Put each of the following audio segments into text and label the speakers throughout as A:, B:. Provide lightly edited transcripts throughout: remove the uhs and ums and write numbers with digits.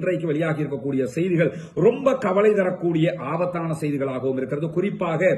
A: இன்றைக்கு வெளியாகி இருக்கக்கூடிய செய்திகள் ரொம்ப கவலை தரக்கூடிய ஆபத்தான செய்திகளாகவும் இருக்கிறது. குறிப்பாக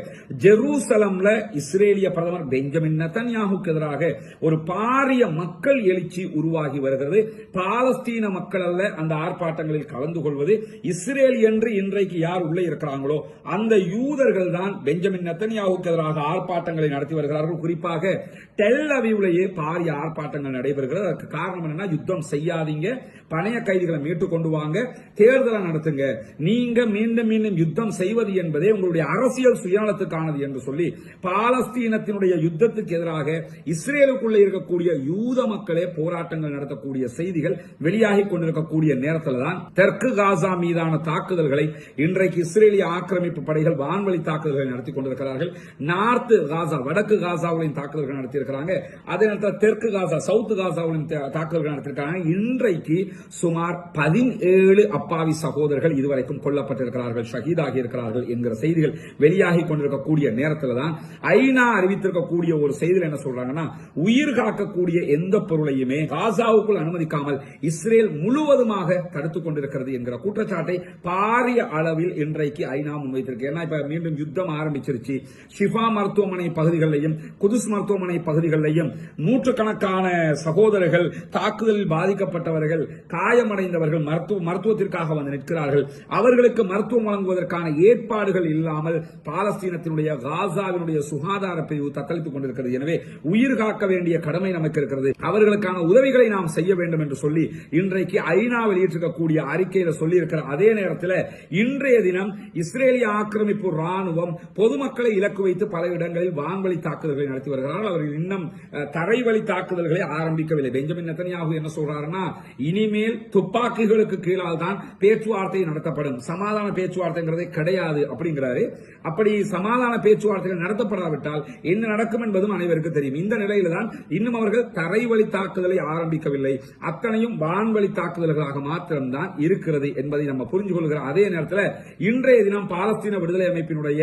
A: ஜெருசலம்ல இஸ்ரேலிய பிரதமர் பெஞ்சமின் நெதன்யாஹுக்கு எதிராக ஒரு பாரிய மக்கள் எழுச்சி உருவாகி வருகிறது. பாலஸ்தீன மக்கள் அல்ல அந்த ஆர்ப்பாட்டங்களில் கலந்து கொள்வது, இஸ்ரேல் என்று இன்றைக்கு யார் உள்ளே இருக்கிறாங்களோ அந்த யூதர்கள் தான் பெஞ்சமின் நெதன்யாஹுக்கு எதிராக ஆர்ப்பாட்டங்களை நடத்தி வருகிறார்கள். குறிப்பாக டெல் அவீவ்லேயே பாரிய ஆர்ப்பாட்டங்கள் நடைபெறுகிறது. அதற்கு காரணம் என்னன்னா, யுத்தம் செய்யாதீங்க, பணைய கைதிகளை மீட்டு கொண்டு வாங்க, தேர்தலை நடத்துங்க, நீங்க மீண்டும் மீண்டும் யுத்தம் செய்வது என்பதே உங்களுடைய அரசியல் சுயநலத்துக்கானது என்று சொல்லி பாலஸ்தீனத்தினுடைய யுத்தத்துக்கு எதிராக இஸ்ரேலுக்குள்ளே இருக்கக்கூடிய யூத மக்களே போராட்டங்கள் நடத்தக்கூடிய செய்திகள் வெளியாகி கொண்டிருக்கக்கூடிய நேரத்தில் தான் தெற்கு காசா மீதான தாக்குதல்களை இன்றைக்கு இஸ்ரேலிய ஆக்கிரமிப்பு படைகள் வான்வழி தாக்குதல்களை நடத்தி கொண்டிருக்கிறார்கள். நார்த் காசா, வடக்கு காசாவிலையும் தாக்குதல்கள் நடத்தியிருக்கிறாங்க. அதே நேரத்தில் தெற்கு காசா, சவுத் காசாவிலையும் தாக்குதல்கள் நடத்தியிருக்காங்க. இன்றைக்கு சுமார் 17 அப்பாவி சகோதரர்கள் இதுவரைக்கும் கொல்லப்பட்டிருக்கிறார்கள், ஷஹீதாகி இருக்கிறார்கள் என்கிற செய்திகள் வெளியாகி கொண்டிருக்கக்கூடிய நேரத்தில் தான் ஐநா அறிவித்திருக்கக்கூடிய ஒரு செய்தியில் என்ன சொல்றாங்கன்னா, உயிர் காக்கக்கூடிய எந்த பொருளையுமே காசாவுக்குள் அனுமதிக்காமல் இஸ்ரேல் முழுவதுமாக தடுத்துக் கொண்டிருக்கிறது என்கிற குற்றச்சாட்டை பாரிய அளவில் இன்றைக்கு ஐநா முன்வைத்திருக்கு. ஏன்னா இப்ப மீண்டும் யுத்தம் ஆரம்பிச்சிருச்சு. ஷிஃபா மருத்துவமனை பகுதிகளிலையும் குதுஸ் மருத்துவமனை பகுதிகளிலையும் நூற்றுக்கணக்கான சகோதரர்கள், தாக்குதலில் பாதிக்கப்பட்டவர்கள், காயமடைந்தவர்கள் மருத்துவத்திற்காக வந்து நிற்கிறார்கள். அவர்களுக்கு மருத்துவம் வழங்குவதற்கான ஏற்பாடுகள் இல்லாமல் பாலஸ்தீனத்தினுடைய காசாவினுடைய சுகாதார பிரிவு தத்தளித்துக் கொண்டிருக்கிறது. எனவே உயிர் காக்க வேண்டிய கடமை நமக்கு இருக்கிறது, அவர்களுக்கான உதவிகளை நாம் செய்ய வேண்டும் என்று சொல்லி இன்றைக்கு ஐநா வெளியிட்டிருக்கக்கூடிய அறிக்கையில் சொல்லி இருக்கிற அதே நேரத்தில் இன்றைய தினம் இஸ்ரேலிய ஆக்கிரமிப்பு ராணுவம் பொதுமக்களை இலக்கு வைத்து பல இடங்களில் வான்வழி தாக்குதல்களை நடத்தி வருகிறார்கள். அவர்கள் இன்னும் தரைவழி தாக்குதல்களை ஆரம்பிக்கவில்லை. பெஞ்சமின் நெதன்யாஹு என்ன சொல்றாருன்னா, இனிமேல் துப்பாக்கிகளுக்கு கீழால் தான் பேச்சுவார்த்தை நடத்தப்படும், சமாதான பேச்சுவார்த்தைங்கிறதே கிடையாது அப்படிங்கிறாரு. அப்படி சமாதான பேச்சுவார்த்தைகள் நடத்தப்படாவிட்டால் என்ன நடக்கும் என்பதும் அனைவருக்கு தெரியும். இந்த நிலையில தான் இன்னும் அவர்கள் தரைவழி தாக்குதலை ஆரம்பிக்கவில்லை, அத்தனையும் வான்வழி தாக்குதல்களாக மாத்திரம்தான் இருக்கிறது என்பதை நம்ம புரிஞ்சு கொள்கிற அதே நேரத்தில் இன்றைய தினம் பாலஸ்தீன விடுதலை அமைப்பினுடைய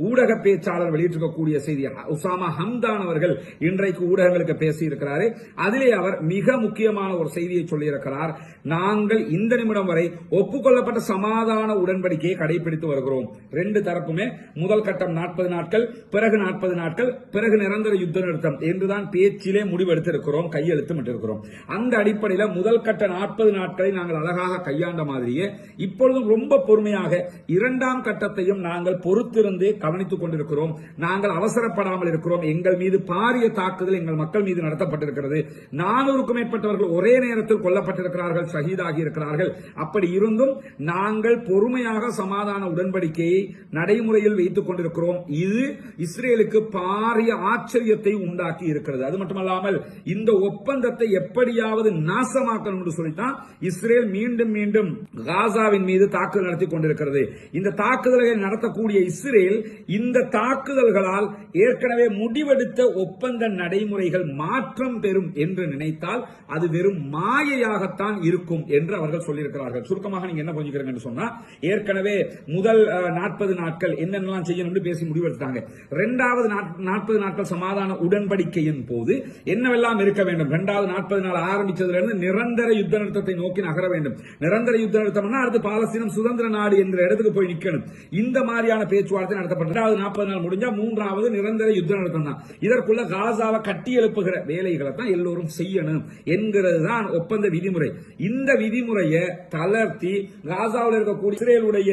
A: ஊடக பேச்சாளர் வெளியிட்டிருக்கக்கூடிய செய்தி, உசாமா ஹம்தான் அவர்கள் இன்றைக்கு ஊடகங்களுக்கு பேசியிருக்கிறார். அதிலே அவர் மிக முக்கியமான ஒரு செய்தியை சொல்லியிருக்கிறார். நாங்கள் இந்த நிமிடம் வரை ஒப்புக்கொள்ளப்பட்ட சமாதான உடன்படிக்கையை கடைபிடித்து வருகிறோம். ரெண்டு தரப்புமே முதல் கட்டம் 40 நாட்கள், பிறகு 40 நாட்கள், பிறகு நிரந்தர யுத்த நிறுத்தம் என்றுதான் பேச்சிலே முடிவெடுத்திருக்கிறோம், கையெழுத்துமிட்டிருக்கிறோம். அந்த அடிப்படையில் முதல் கட்ட 40 நாட்களை நாங்கள் அழகாக கையாண்ட மாதிரியே இப்பொழுதும் ரொம்ப பொறுமையாக இரண்டாம் கட்டத்தையும் நாங்கள் பொறுத்திருந்து கவனித்துக் கொண்டிருக்கிறோம். நாங்கள் அவசரப்படாமல் இருக்கிறோம். எங்கள் மீது பாரிய தாக்குதல் எங்கள் மக்கள் மீது நடத்தப்பட்டிருக்கிறது. 400க்கும் மேற்பட்டவர்கள் ஒரே நேரத்தில் கொல்லப்பட்டிருக்கிறார்கள், ஷஹீதாகி இருக்கிறார்கள். அப்படி இருந்தும் நாங்கள் பொறுமையாக சமாதான உடன்படிக்கையை நடைமுறையில் வைத்துக் கொண்டிருக்கிறோம். இது இஸ்ரேலுக்கு பாரிய ஆச்சரியத்தை உண்டாக்கி இருக்கிறது. அது மட்டுமல்லாமல் இந்த ஒப்பந்தத்தை எப்படியாவது நாசமாக்கணும் என்று சொல்லித்தான் இஸ்ரேல் மீண்டும் மீண்டும் காசாவின் மீது தாக்குதல் நடத்தி கொண்டிருக்கிறது. இந்த தாக்குதல்களை நடத்தக்கூடிய இஸ்ரேல் இந்த தாக்குதல்களால் ஏற்கனவே முடிவெடுத்த ஒப்பந்த நடைமுறைகள் மாற்றம் பெறும் என்று நினைத்தால் அது வெறும் மாயையாகத்தான் இருக்கும் என்று அவர்கள் சொல்லியிருக்கிறார்கள். சுருக்கமாக நீங்க என்ன புரிஞ்சுக்கிறீங்க சொன்னா, ஏற்கனவே முதல் 40 நாட்கள் என்னென்னலாம் செய்யணும் பேசி முடிவெடுத்தாங்க. இரண்டாவது 40 நாட்கள் சமாதான உடன்படிக்கையின் போது என்னவெல்லாம் இருக்க வேண்டும், இரண்டாவது 40 நாள் ஆரம்பிச்சதிலிருந்து நிரந்தர யுத்த நிறுத்தத்தை நோக்கி நகர வேண்டும். நிரந்தர யுத்த நிறுத்தம்னா அடுத்து பாலஸ்தீனம் சுதந்திர நாடு என்ற இடத்துக்கு போய் நிற்கணும். இந்த மாதிரியான பேச்சுவார்த்தை நடத்தப்பட்டது. 40 நாள் முடிஞ்சா மூன்றாவது நிரந்தர யுத்த நிறுத்தம் தான். இதற்குள்ள காசாவை கட்டி எழுப்புகிற வேலைகளை தான் எல்லோரும் செய்யணும் என்கிறது தான் ஒப்பந்த விதிமுறை. இந்த விதிமுறையை தளர்த்தி காசாவில் இருக்கக்கூடிய இஸ்ரேலுடைய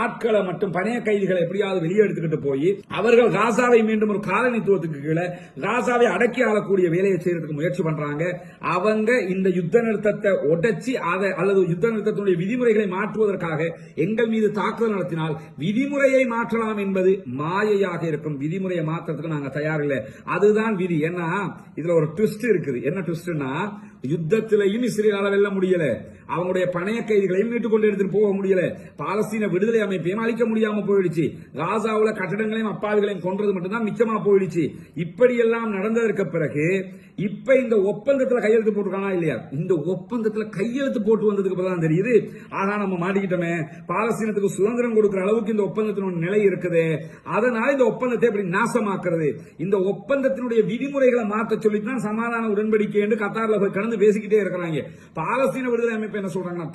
A: ஆட்களை மட்டும் பணைய கைதிகளை எப்படியாவது வெளியே எடுத்துக்கிட்டு போய் அவர்கள் காசாவை மீண்டும் ஒரு காலனித்துவத்துக்கு கீழே காசாவை அடக்கி ஆளக்கூடிய வேலையை செய்யறதுக்கு முயற்சி பண்றாங்க. அவங்க இந்த யுத்த நிறுத்தத்தை உடைச்சி அதை அல்லது யுத்த நிறுத்தத்துடைய விதிமுறைகளை மாற்றுவதற்காக எங்கள் மீது தாக்குதல் நடத்தினால் விதிமுறையை மாற்றலாம் என்பது மாயையாக இருக்கும். விதிமுறையை மாற்றத்துக்கு நாங்க தயாரில்லை. அதுதான் விதி. ஏன்னா இதுல ஒரு ட்விஸ்ட் இருக்குது. என்ன ட்விஸ்ட்னா, யுத்தத்திலையும் இஸ்ரேலால வெல்ல முடியல, அவங்களுடைய பணைய கைதிகளையும் மீட்டுக் கொண்டு எடுத்துட்டு போக முடியல, பாலஸ்தீன விடுதலை அமைப்பையும் அழிக்க முடியாம போயிடுச்சு, காசாவுல கட்டடங்களையும் அப்பாவிகளையும் கொன்றது மட்டும்தான் மிச்சமா போயிடுச்சு. இப்படி எல்லாம் நடந்ததற்கு பிறகு இப்ப இந்த ஒப்பந்தத்தில் கையெழுத்து போட்டுருக்கானா இல்லையா, இந்த ஒப்பந்தத்தில் கையெழுத்து போட்டு வந்ததுக்கு பிறகு தெரியுது, ஆனா நம்ம மாட்டிக்கிட்டோமே, பாலஸ்தீனத்துக்கு சுதந்திரம் கொடுக்கிற அளவுக்கு இந்த ஒப்பந்தத்தினுடைய நிலை இருக்குது. அதனால இந்த ஒப்பந்தத்தை எப்படி நாசமாக்குறது, இந்த ஒப்பந்தத்தினுடைய விதிமுறைகளை மாற்ற சொல்லித்தான் சமாதான உடன்படிக்கை என்று கத்தார்ல போய் திறந்து பேசிக்கிட்டே இருக்கிறாங்க. பாலஸ்தீன விடுதலை அமைப்பு என்ன சொல்றாங்கன்னா,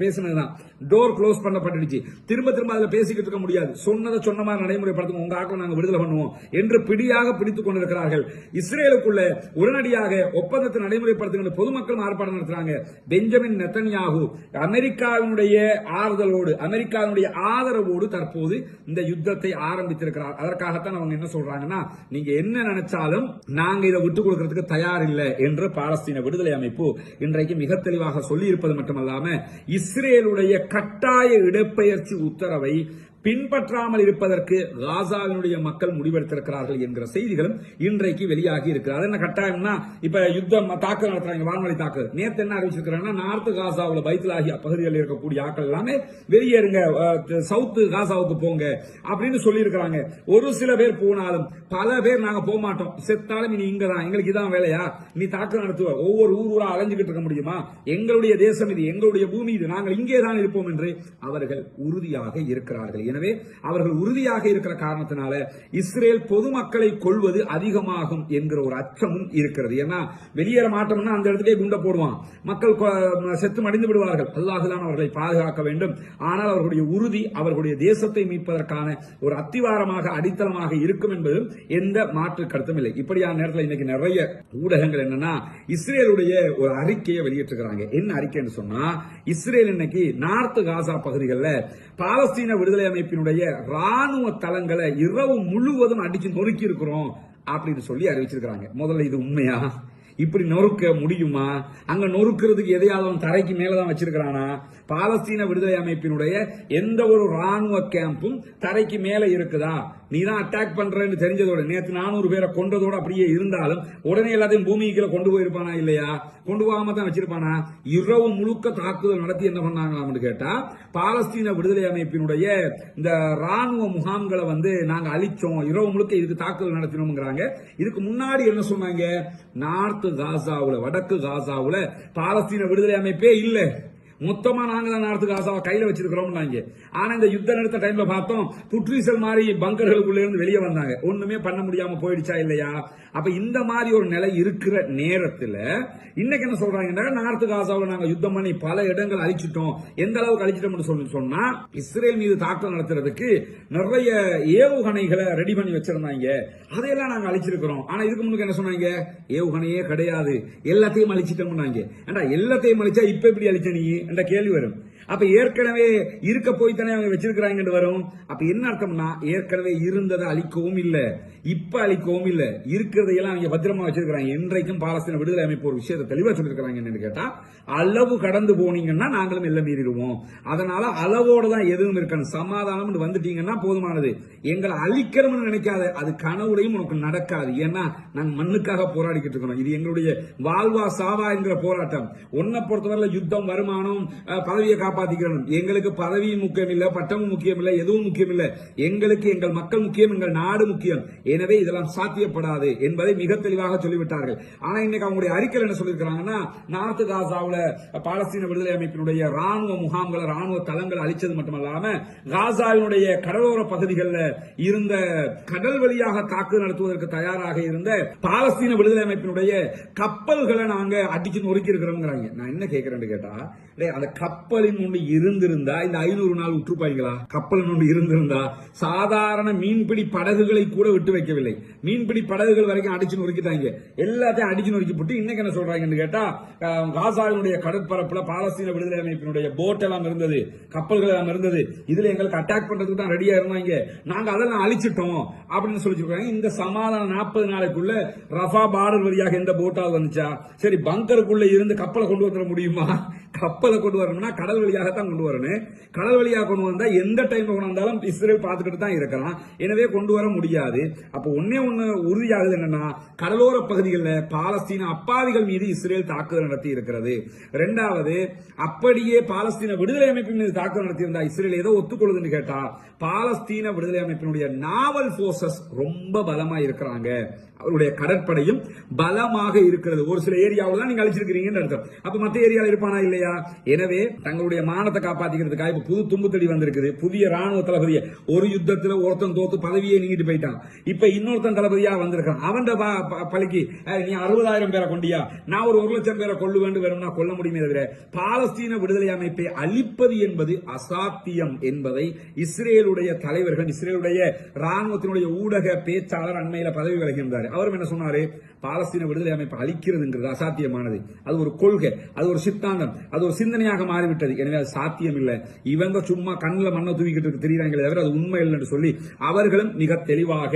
A: பேசினதுதான் டோர் க்ளோஸ் பண்ணப்பட்டுடுச்சு, திரும்ப திரும்ப அதுல பேசிக்கிட்டு இருக்க முடியாது, சொன்னதை சொன்ன மாதிரி நடைமுறைப்படுத்தும், உங்க ஆக்களை நாங்க விடுதலை பண்ணுவோம் என்று பிடியாக பிடித்துக் கொண்டிருக்கிறார்கள். இஸ்ரேலுக்குள்ள உடனடியாக ஒப்பந்தத்தை நடைமுறைப்படுத்துகின்ற பொதுமக்கள் ஆர்ப்பாட்டம் நடத்துறாங்க. பெஞ்சமின் நெத்தன்யாகு அமெரிக்காவினுடைய ஆறுதலோடு, அமெரிக்காவினுடைய ஆதரவோடு தற்போது இந்த யுத்தத்தை ஆரம்பித்திருக்கிறார். அதற்காகத்தான் அவங்க என்ன சொல்றாங்கன்னா, நீங்க என்ன நினைச்சாலும் நாங்க இதை விட்டுக் கொடுக்கிறதுக்கு தயார் இல்லை என்று பாலஸ்தீன விடுதலை அமைப்பு இன்றைக்கு மிக தெளிவாக சொல்லி இருப்பது மட்டுமல்லாம, இஸ்ரேலுடைய கட்டாய இடப்பெயர்ச்சி உத்தரவை பின்பற்றாமல் இருப்பதற்கு காசாவினுடைய மக்கள் முடிவெடுத்திருக்கிறார்கள் என்கிற செய்திகளும் இன்றைக்கு வெளியாகி இருக்கிறது. என்ன கட்டாயம்னா, இப்ப யுத்தம் தாக்குதல் நடத்துறாங்க, வான்வழி தாக்குதல். நேற்று என்ன அறிவிச்சிருக்கிறாங்கன்னா, நார்த் காசாவில் பைத்துலாகிய பகுதிகளில் இருக்கக்கூடிய ஆட்கள் எல்லாமே வெளியேறுங்க, சவுத் காசாவுக்கு போங்க அப்படின்னு சொல்லி இருக்கிறாங்க. ஒரு சில பேர் போனாலும் பல பேர் நாங்க போக மாட்டோம், செத்தாலும் இனி இங்கதான், எங்களுக்கு இதான் வேலையா, நீ தாக்குதல் நடத்துவ, ஒவ்வொரு ஊரா அலைஞ்சுக்கிட்டு இருக்க முடியுமா, எங்களுடைய தேசம் இது, எங்களுடைய பூமி இது, நாங்கள் இங்கே தான் இருப்போம் என்று அவர்கள் உறுதியாக இருக்கிறார்கள். எனவே அவர்கள் உறுதியாக இருக்கிற காரணத்தினால இஸ்ரேல் பொதுமக்களை கொள்வது அதிகமாகும் என்கிற ஒரு அச்சமும் இருக்கிறது. ஏன்னா வெளியேற மாட்டோம்னா அந்த இடத்துக்கே குண்ட போடுவான், மக்கள் செத்து மடிந்து விடுவார்கள். அல்லாஹ்தான் அவர்களை பாதுகாக்க வேண்டும். ஆனால் அவர்களுடைய உறுதி அவர்களுடைய தேசத்தை மீட்பதற்கான ஒரு அத்திவாரமாக, அடித்தளமாக இருக்கும் என்பதும் எந்த மாற்று கருத்தும் இல்லை. இப்படியான நேரத்தில் இன்னைக்கு நிறைய ஊடகங்கள் என்னன்னா, இஸ்ரேலுடைய ஒரு அறிக்கையை வெளியிட்டிருக்கிறாங்க. என்ன அறிக்கைன்னு சொன்னா, இஸ்ரேல் இன்னைக்கு நார்த் காசா பகுதிகளில் பாலஸ்தீன விடுதலை அமைப்பினுடைய ராணுவ தளங்களை இரவு முழுவதும் அடிச்சு நொறுக்கி இருக்கிறோம் அப்படின்னு சொல்லி அறிவிச்சிருக்காங்க. முதல்ல இது உண்மையா? இப்படி நொறுக்க முடியுமா? அங்க நொறுக்கிறதுக்கு எதையாவது தரைக்கு மேலதான் வச்சிருக்கிறானா? பாலஸ்தீன விடுதலை அமைப்பினுடைய எந்த ஒரு ராணுவ கேம்பும் தரைக்கு மேல இருக்குதா? நீ தான் அட்டாக் பண்றேன்னு தெரிஞ்சதோட, நேற்று 400 பேரை கொண்டதோட அப்படியே இருந்தாலும் உடனே எல்லாத்தையும் பூமிக்குள்ள கொண்டு போயிருப்பானா இல்லையா? கொண்டு போகாம தான் வச்சிருப்பானா? இரவு முழுக்க தாக்குதல் நடத்தி என்ன பண்ணாங்களாம்னு கேட்டா, பாலஸ்தீன விடுதலை அமைப்பினுடைய இந்த ராணுவ முகாம்களை நாங்க அழிச்சோம், இரவு முழுக்க இதுக்கு தாக்குதல் நடத்தினோம்ங்கிறாங்க. இதுக்கு முன்னாடி என்ன சொன்னாங்க? நார்த் காசாவுல, வடக்கு காசாவுல பாலஸ்தீன விடுதலை அமைப்பே இல்ல, மொத்தமா நாங்க தான் நார்த் காசாவை கையில வச்சிருக்கிறோம். ஆனா இந்த யுத்த நிறுத்த டைம்ல பார்த்தோம், புற்றீசல் மாதிரி பங்கர்களுக்குள்ள இருந்து வெளியே வந்தாங்க, ஒண்ணுமே பண்ண முடியாம போயிடுச்சா இல்லையா? அப்ப இந்த மாதிரி ஒரு நிலை இருக்கிற நேரத்தில் இன்னைக்கு என்ன சொல்றாங்கன்னா, நார்த் காசாவில் நாங்க யுத்தம் பண்ணி பல இடங்கள் அழிச்சிட்டோம். எந்த அளவுக்கு அழிச்சிட்டோம்னு சொல்லி சொன்னா, இஸ்ரேல் மீது தாக்குதல் நடத்துறதுக்கு நிறைய ஏவுகணைகளை ரெடி பண்ணி வச்சிருந்தாங்க, அதையெல்லாம் நாங்க அழிச்சிருக்கிறோம். ஆனா இதுக்கு முன்னுக்கு என்ன சொன்னாங்க? ஏவுகணையே கிடையாது, எல்லாத்தையும் அழிச்சிட்டோம்னாங்க. ஏண்டா எல்லாத்தையும் அழிச்சா இப்ப எப்படி அழிச்ச நீ என்ற கேள்வி வரும். அப்ப ஏற்கனவே இருக்க போய் தானே அவங்க வச்சிருக்கிறாங்க வரும். அப்ப என்ன அர்த்தம்னா, ஏற்கனவே இருந்ததை அழிக்கவும் இல்ல, இப்ப அழிக்கவும் இல்ல, இருக்கிறதையெல்லாம் அவங்க பத்திரமா வச்சிருக்கிறாங்க. இன்றைக்கும் பாலஸ்தீன விடுதலை அமைப்பு ஒரு விஷயத்தை தெளிவா சொல்லிருக்கிறாங்க. கேட்டா, அளவு கடந்து போனீங்கன்னா நாங்களும் எல்லாம் மீறிடுவோம், அதனால அளவோட தான் எதுவும் இருக்கணும், சமாதானம் வந்துட்டீங்கன்னா போதுமானது, எங்களை அழிக்கிறோம்னு நினைக்காத, அது கனவுலையும் உனக்கு நடக்காது. ஏன்னா நாங்க மண்ணுக்காக போராடிக்கிட்டு இருக்கிறோம், இது எங்களுடைய வாழ்வா சாவா என்கிற போராட்டம். உன்னை பொறுத்தவரை யுத்தம், வருமானம், பதவியை காப்பாத்திக்கிறோம். எங்களுக்கு பதவியும் முக்கியம் இல்ல, பட்டமும் முக்கியம் இல்ல, எதுவும் முக்கியம் இல்ல, எங்களுக்கு எங்கள் மக்கள் முக்கியம், எங்கள் நாடு முக்கியம். எனவே இதெல்லாம் சாத்தியப்படாது என்பதை மிக தெளிவாக சொல்லிவிட்டார்கள். ஆனா இன்னைக்கு அவங்களுடைய அறிக்கையில் என்ன சொல்லியிருக்கிறாங்கன்னா, நார்த் காசாவில் பாலஸ்தீன விடுதலை அமைப்பினுடைய ராணுவ முகாம்களை, ராணுவ தளங்களை அழிச்சது மட்டுமல்லாம, காசாவினுடைய கடலோர பகுதிகளில் இருந்த கடல் வழியாக தாக்குதல் நடத்துவதற்கு தயாராக இருந்த பாலஸ்தீன விடுதலை அமைப்பினுடைய கப்பல்களை நாங்க அடிச்சு நொறுக்கி இருக்கிறோம். நான் என்ன கேட்கிறேன்னு கேட்டா, அந்த கப்பலின் ஒன்று இருந்திருந்தா இந்த 500 நாள் விட்டுருப்பாங்களா? கப்பலின் ஒன்று இருந்திருந்தா சாதாரண மீன்பிடி படகுகளை கூட விட்டு வைக்கவில்லை, மீன்பிடி படகுகள் வரைக்கும் அடிச்சு நொறுக்கிட்டாங்க, எல்லாத்தையும் அடிச்சு நொறுக்கி போட்டு இன்னைக்கு என்ன சொல்றாங்கன்னு கேட்டா, காசாவினுடைய கடற்பரப்புல பாலஸ்தீன விடுதலை அமைப்பினுடைய போட் எல்லாம் இருந்தது, கப்பல்கள் எல்லாம் இருந்தது, இதுல எங்களுக்கு அட்டாக் பண்றதுக்கு தான் ரெடியா இருந்தாங்க, நாங்க அதெல்லாம் அழிச்சிட்டோம் அப்படின்னு சொல்லிருக்காங்க. இந்த சமாதானம் 40 நாளைக்குள்ள ரஃபா பார்டர் வழியாக எந்த போட்டால் வந்துச்சா? சரி, பங்கருக்குள்ள இருந்து கப்பலை கொண்டு வர முடியுமா? கப்பலை கொண்டு வரணும்னா கடல் வழியாகத்தான் கொண்டு வரணும். கடல் வழியாக கொண்டு வந்தா எந்த டைம்ல கொண்டு வந்தாலும் இஸ்ரேல் பார்த்துக்கிட்டு தான் இருக்கிறான், எனவே கொண்டு வர முடியாது. அப்ப ஒன்னே ஒண்ணு உறுதியாகுது, என்னன்னா கடலோர பகுதிகளில் பாலஸ்தீன அப்பாவிகள் மீது இஸ்ரேல் தாக்குதல் நடத்தி இருக்கிறது. இரண்டாவது, அப்படியே பாலஸ்தீன விடுதலை அமைப்பின் மீது தாக்குதல் நடத்தி இருந்தா இஸ்ரேல் ஏதோ ஒத்துக்கொள்ளுதுன்னு கேட்டா, பாலஸ்தீன விடுதலை அமைப்பினுடைய நாவல் போர்சஸ் ரொம்ப பலமா இருக்கிறாங்க, அவருடைய கடற்படையும் பலமாக இருக்கிறது. ஒரு சில ஏரியாவில் தான் நீங்க அழிச்சிருக்கிறீங்கன்னு அர்த்தம். அப்ப மத்த ஏரியாவில் இருப்பானா இல்லையா? எனவே தங்களுடைய மானத்தை காப்பாத்திக்கிறதுக்காக இப்ப புது தும்புத்தடி வந்திருக்குது. புதிய ராணுவ தளபதியை ஒரு யுத்தத்தில் ஒருத்தன் தோத்து பதவியை நீங்கிட்டு போயிட்டான். இப்ப இன்னொருத்தன் தளபதியா வந்திருக்கான். அவன் பலிக்கு நீ 60,000 பேரை கொண்டியா, நான் ஒரு 1,00,000 பேரை கொள்ள வேண்டும் வேணும்னா கொல்ல முடியுமே தவிர பாலஸ்தீன விடுதலை அமைப்பை அழிப்பது என்பது அசாத்தியம் என்பதை இஸ்ரேலுடைய தலைவர்கள், இஸ்ரேலுடைய ராணுவத்தினுடைய ஊடக பேச்சாளர் அண்மையில பதவி விலகின்றார். அவரும் என்ன சொன்னாரு? பாலஸ்தீன விடுதலை அமைப்பை அழிக்கிறதுங்கிறது அசாத்தியமானது. அது ஒரு கொள்கை, அது ஒரு சித்தாந்தம், அது ஒரு சிந்தனையாக மாறிவிட்டது. எனவே அது சாத்தியம் இல்லை. இவங்க சும்மா கண்ணில் மண்ணை தூக்கிட்டு தெரியுறாங்களே தவிர அது உண்மை இல்லை என்று சொல்லி அவர்களும் மிக தெளிவாக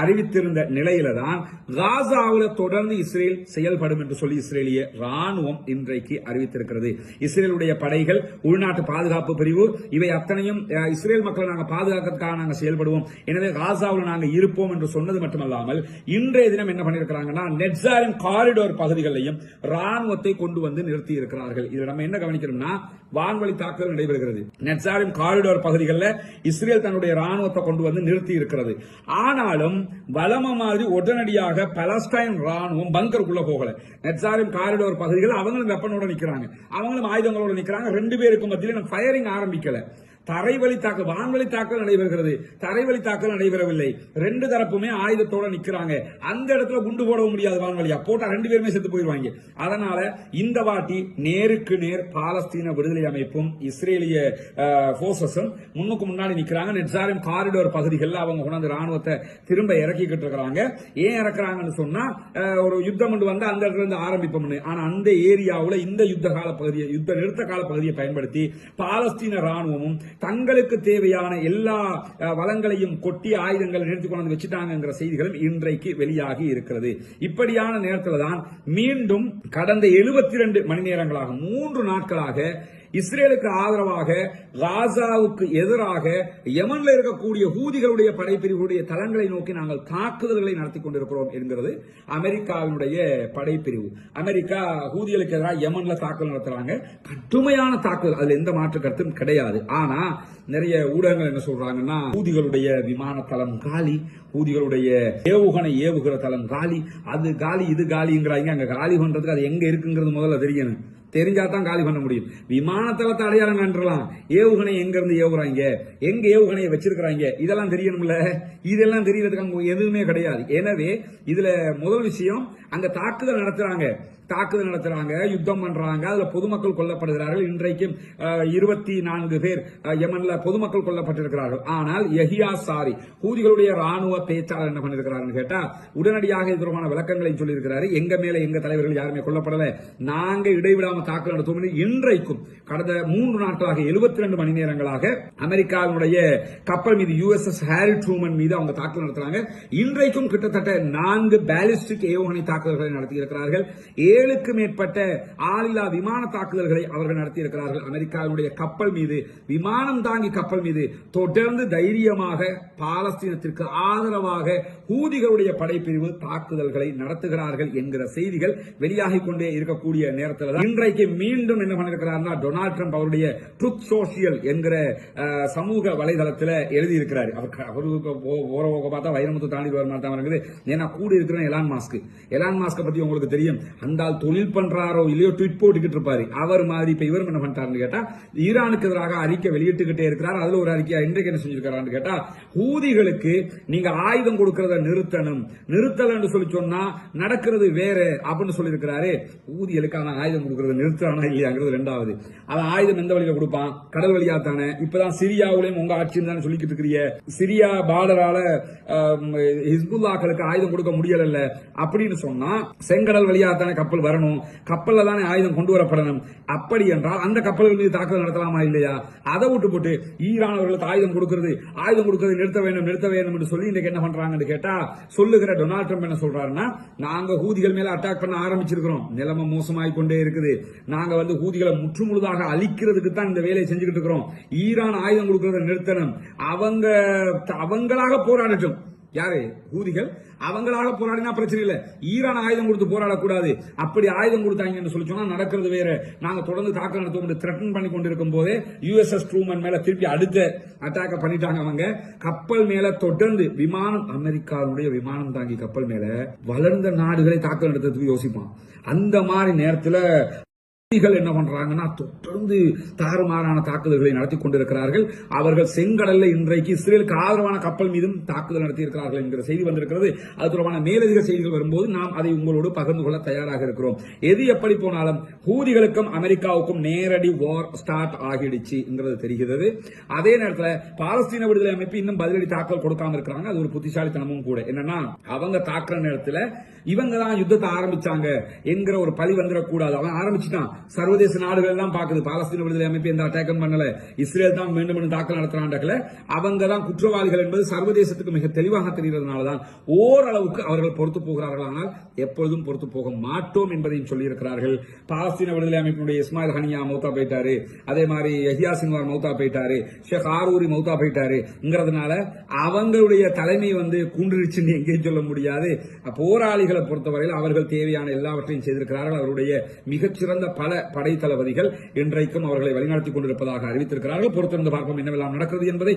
A: அறிவித்திருந்த நிலையில தான் காசாவில் தொடர்ந்து இஸ்ரேல் செயல்படும் என்று சொல்லி இஸ்ரேலிய ராணுவம் இன்றைக்கு அறிவித்திருக்கிறது. இஸ்ரேலுடைய படைகள், உள்நாட்டு பாதுகாப்பு பிரிவு, இவை அத்தனையும் இஸ்ரேல் மக்களை நாங்கள் பாதுகாக்கிறதுக்காக நாங்கள் செயல்படுவோம், எனவே காசாவில் நாங்கள் இருப்போம் என்று சொன்னது மட்டுமல்லாமல் இன்றைய தினம் என்ன பண்ணிருக்கிறாங்கன்னா நெட்சாரிம் காரிடோர் பகுதிகளையும் ராணுவத்தை கொண்டு வந்து நிறுத்தி இருக்கிறார்கள். இதில் நம்ம என்ன கவனிக்கிறோம்னா வான்வழி தாக்குதல் நடைபெறுகிறது. நெட்சாரிம் காரிடோர் பகுதிகளில் இஸ்ரேல் தன்னுடைய ராணுவத்தை கொண்டு வந்து நிறுத்தி இருக்கிறது. ஆனாலும் வலம மாதிரி உடனடியாக பாலஸ்டைன் ராணுவம் பங்கருக்குள்ள போகல. நெட்சாரிம் காரிடோர் பகுதிகள் அவங்களும் வெப்பனோட நிக்கிறாங்க, அவங்களும் ஆயுதங்களோட நிக்கிறாங்க. 2 பேருக்கும் மத்தியில் ஃபயரிங் ஆரம்பிக்கல. தரைவழி தாக்குதல், வான்வழி தாக்குதல் நடைபெறுகிறது, தரைவழி தாக்குதல் நடைபெறவில்லை. 2 தரப்புமே ஆயுதத்தோட நிக்கிறாங்க. அந்த இடத்துல குண்டு போட முடியாது, வான்வழியா போட்டா 2 பேருமே செத்து போயிருவாங்க. அதனால இந்த வாட்டி நேருக்கு நேர் பாலஸ்தீன விடுதலை அமைப்பும் இஸ்ரேலிய போர்சஸும் முன்னுக்கு முன்னாடி நிக்கிறாங்க. நெட்சாரிம் காரிடோர் பகுதிகளில் அவங்க கொண்டாந்து ராணுவத்தை திரும்ப இறக்கிக்கிட்டு இருக்கிறாங்க. ஏன் இறக்குறாங்கன்னு சொன்னா ஒரு யுத்தம் வந்து அந்த இடத்துல இருந்து ஆரம்பிப்போம்னு. ஆனா அந்த ஏரியாவில் இந்த யுத்த கால பகுதியை, யுத்த நிறுத்த கால பகுதியை பயன்படுத்தி பாலஸ்தீன ராணுவமும் தங்களுக்கு தேவையான எல்லா வளங்களையும் கொட்டி ஆயுதங்கள் நிறுத்தி கொண்டு வச்சுட்டாங்க செய்திகளும் இன்றைக்கு வெளியாகி இருக்கிறது. இப்படியான நேரத்தில் தான் மீண்டும் கடந்த 72 மணி நேரங்களாக 3 நாட்களாக இஸ்ரேலுக்கு ஆதரவாக காசாவுக்கு எதிராக யமன்ல இருக்கக்கூடிய ஹூதிகளுடைய படைப்பிரிவுடைய தளங்களை நோக்கி நாங்கள் தாக்குதல்களை நடத்தி கொண்டிருக்கிறோம் என்கிறது அமெரிக்காவினுடைய படைப்பிரிவு. அமெரிக்கா ஹூதிகளுக்கு எதிராக யமன்ல தாக்குதல் நடத்துறாங்க. கடுமையான தாக்குதல், அதுல எந்த மாற்று கருத்தும் கிடையாது. ஆனா நிறைய ஊடகங்கள் என்ன சொல்றாங்கன்னா ஹூதிகளுடைய விமான தளம் காலி, ஹூதிகளுடைய ஏவுகணை ஏவுகிற தளம் காலி, அது காலி இது காலிங்கிறாங்க. அங்க காலி பண்றதுக்கு அது எங்க இருக்குங்கிறது முதல்ல தெரியணும். தெரிஞ்சாதான் காலி பண்ண முடியும். விமானத்தளத்தை அடையாளம் காண்றலாம், ஏவுகணை எங்க இருந்து ஏவுறாங்க, எங்க ஏவுகணையை வச்சிருக்கிறாங்க, இதெல்லாம் தெரியணும்ல. இதெல்லாம் தெரியறதுக்கு அங்க எதுவுமே கிடையாது. எனவே இதுல முதல் விஷயம், அங்க தாக்குதல் நடத்துறாங்க, யுத்தம் பண்றாங்க, அதுல பொதுமக்கள் கொல்லப்படுகிறார்கள். இன்றைக்கும் 24 பேர் யமன்ல பொதுமக்கள் கொல்லப்பட்டிருக்கிறார்கள். ஆனால் யஹியா சாரி ஹூதிகளுடைய ராணுவ பேச்சாளர் என்ன பண்ணிருக்கிறார் கேட்டா உடனடியாக இது தொடர்பான விளக்கங்களை சொல்லியிருக்கிறாரு. எங்க மேல எங்க தலைவர்கள் யாருமே கொல்லப்படல, நாங்க இடைவிடாம தாக்குதல் நடத்தும். இன்றைக்கும் கடந்த 3 நாட்களாக 72 மணி நேரங்களாக அமெரிக்காவுடைய கப்பல் மீது USS ஹாரி ட்ரூமன் மீது அவங்க தாக்குதல் நடத்துறாங்க. இன்றைக்கும் கிட்டத்தட்ட 4 பாலிஸ்டிக் ஏவுகணை தாக்குதல்களை நடத்தியிருக்கிறார்கள். 7க்கு மேற்பட்ட ஆளில்லா விமான தாக்குதல்களை அவர்கள் நடத்தியிருக்கிறார்கள். அமெரிக்காவுடைய கப்பல் மீது, விமானம் தாங்கி கப்பல் மீது தொடர்ந்து தைரியமாக பாலஸ்தீனத்திற்கு ஆதரவாக ஹூதிகளுடைய படைப்பிரிவு தாக்குதல்களை நடத்துகிறார்கள் என்கிற செய்திகள் வெளியாகிக் கொண்டே இருக்கக்கூடிய நேரத்தில் இன்றைக்கு மீண்டும் என்ன பண்ணிருக்கிறார், டொனால்ட் ட்ரம்ப் அவருடைய ட்ரூத் சோசியல் என்கிற சமூக வலைதளத்தில் எழுதியிருக்கிறார். அவருக்கு பார்த்தா வைரமுத்து தாண்டி வர மாட்டாங்க. ஏன்னா கூட இருக்கிற எலான் மாஸ்க் பத்தி உங்களுக்கு தெரியும். அந்த தொழில் பண்றாரோ இல்லையோ ட்வீட் போட்டுக்கிட்டு இருப்பாரு. அவர் மாதிரி இப்ப இவரும் என்ன பண்ணிட்டாருன்னு கேட்டா ஈரானுக்கு எதிராக அறிக்கை வெளியிட்டுக்கிட்டே இருக்கிறார். அதுல ஒரு அறிக்கை இன்றைக்கு என்ன செஞ்சிருக்காரு கேட்டா ஹூதிகளுக்கு நீங்க ஆயுதம் கொடுக்கறத நிறுத்தல் என்று சொல்லி சொன்னா நடக்கிறது வேற அப்படின்னு சொல்லி இருக்கிறாரு. ஊதிகளுக்கு அவன் ஆயுதம் கொடுக்கறத நிறுத்தானா இல்லையாங்கிறது 2வது. அவன் ஆயுதம் எந்த வழியில கொடுப்பான், கடல் வழியா தானே. இப்பதான் சிரியாவிலையும் உங்க ஆட்சி தானே சொல்லிக்கிட்டு இருக்கிறீங்க. சிரியா பார்டரால ஹிஸ்புல்லாக்களுக்கு ஆயுதம் கொடுக்க முடியல அப்படின்னு சொன்னா செங்கடல் வழியா தானே கப்பல் வரணும், கப்பல்ல தானே ஆயுதம் கொண்டு வரப்படணும். அப்படி என்றால் அந்த கப்பல்கள் மீது தாக்குதல் நடத்தலாமா இல்லையா? அதை விட்டு போட்டு ஈரான் அவர்களுக்கு ஆயுதம் கொடுக்கிறது நிறுத்த வேண்டும் என்று சொல்லி இன்னைக்கு என்ன பண்றாங்கன்னு கேட்டா சொல்லுகிற டொனால்ட் ட்ரம்ப் என்ன சொல்றாருன்னா நாங்க ஹூதிகள் மேல அட்டாக் பண்ண ஆரம்பிச்சிருக்கிறோம், நிலைமை மோசமாய் கொண்டே இருக்குது, நாங்க ஹூதிகளை முற்றுமுழுதாக அழிக்கிறதுக்கு தான் இந்த வேலையை செஞ்சுக்கிட்டு இருக்கிறோம். ஈரான் ஆயுதம் கொடுக்கறத நிறுத்தணும், அவங்களாக போராடட்டும், யாரு? ஹூதிகள். அவங்களாக போராடினா பிரச்சனை இல்ல. ஈரான் ஆயுதம் கொடுத்து போராடக்கூடாது. அப்படி ஆயுதம் கொடுத்தாங்கன்னு சொல்லி சொன்னா நடக்கிறது வேற. நாங்க தொடர்ந்து தாக்கல் நடத்துவோம் த்ரெட்டன் பண்ணி கொண்டிருக்கும் போதே USS ட்ரூமன் மேல திருப்பி அடுத்த அட்டாக்க பண்ணிட்டாங்க. அவங்க கப்பல் மேல தொடர்ந்து விமானம், அமெரிக்காவுடைய விமானம் தாங்கி கப்பல் மேல வளர்ந்த நாடுகளை தாக்கல் நடத்துறதுக்கு யோசிப்பான். அந்த மாதிரி நேரத்துல என்ன பண்றாங்கன்னா தொடர்ந்து தாறுமாறான தாக்குதல்களை நடத்தி கொண்டிருக்கிறார்கள். அவர்கள் செங்கடல்ல இன்றைக்கு இஸ்ரேலுக்கு ஆதரவான கப்பல் மீதும் தாக்குதல் நடத்தி இருக்கிறார்கள் என்கிற செய்தி வந்திருக்கிறது. அது தொடர்பான மேலதிக செய்திகள் வரும்போது நாம் அதை உங்களோடு பகிர்ந்து கொள்ள தயாராக இருக்கிறோம். எது எப்படி போனாலும் ஹூதிகளுக்கும் அமெரிக்காவுக்கும் நேரடி வார் ஸ்டார்ட் ஆகிடுச்சுங்கிறது தெரிகிறது. அதே நேரத்தில் பாலஸ்தீன விடுதலை அமைப்பு இன்னும் பதிலடி தாக்கல் கொடுக்காம இருக்கிறாங்க. அது ஒரு புத்திசாலித்தனமும் கூட. என்னன்னா அவங்க தாக்குற நேரத்தில் இவங்க தான் யுத்தத்தை ஆரம்பிச்சாங்க என்கிற ஒரு பழி வந்துடக்கூடாது. அவன் ஆரம்பிச்சுட்டான். சர்வதேச நாடுகள் எல்லாம் பாக்குது பாலஸ்தீன விடுதலை அமைப்பு எந்த அட்டாக்கும் பண்ணல, இஸ்ரேல் தான் மீண்டும் தாக்கல் நடத்துறாங்க, அவங்க தான் குற்றவாளிகள் என்பது சர்வதேசத்துக்கு மிக தெளிவாக தெரிகிறதுனாலதான் ஓரளவுக்கு அவர்கள் பொறுத்து போகிறார்கள். ஆனால் எப்பொழுதும் பொறுத்து போக மாட்டோம் என்பதையும் சொல்லியிருக்கிறார்கள். பாலஸ்தீன விடுதலை அமைப்பினுடைய இஸ்மாயில் ஹனியா மௌத்தா போயிட்டாரு, அதே மாதிரி யஹ்யா சின்வார் மௌத்தா போயிட்டாரு, ஷேக் ஆரூரி மௌத்தா போயிட்டாருங்கிறதுனால அவங்களுடைய தலைமை கூண்டுருச்சுன்னு எங்கேயும் சொல்ல முடியாது. போராளிகளை பொறுத்தவரையில் அவர்கள் தேவையான எல்லாவற்றையும் செய்திருக்கிறார்கள். அவருடைய மிகச்சிறந்த பல படை தளபதிகள் இன்றைக்கும் அவர்களை வழிநடத்திக் கொண்டிருப்பதாக அறிவித்திருக்கிறார்கள். பொறுத்திருந்து பார்ப்போம் என்னவெல்லாம் நடக்கிறது என்பதை.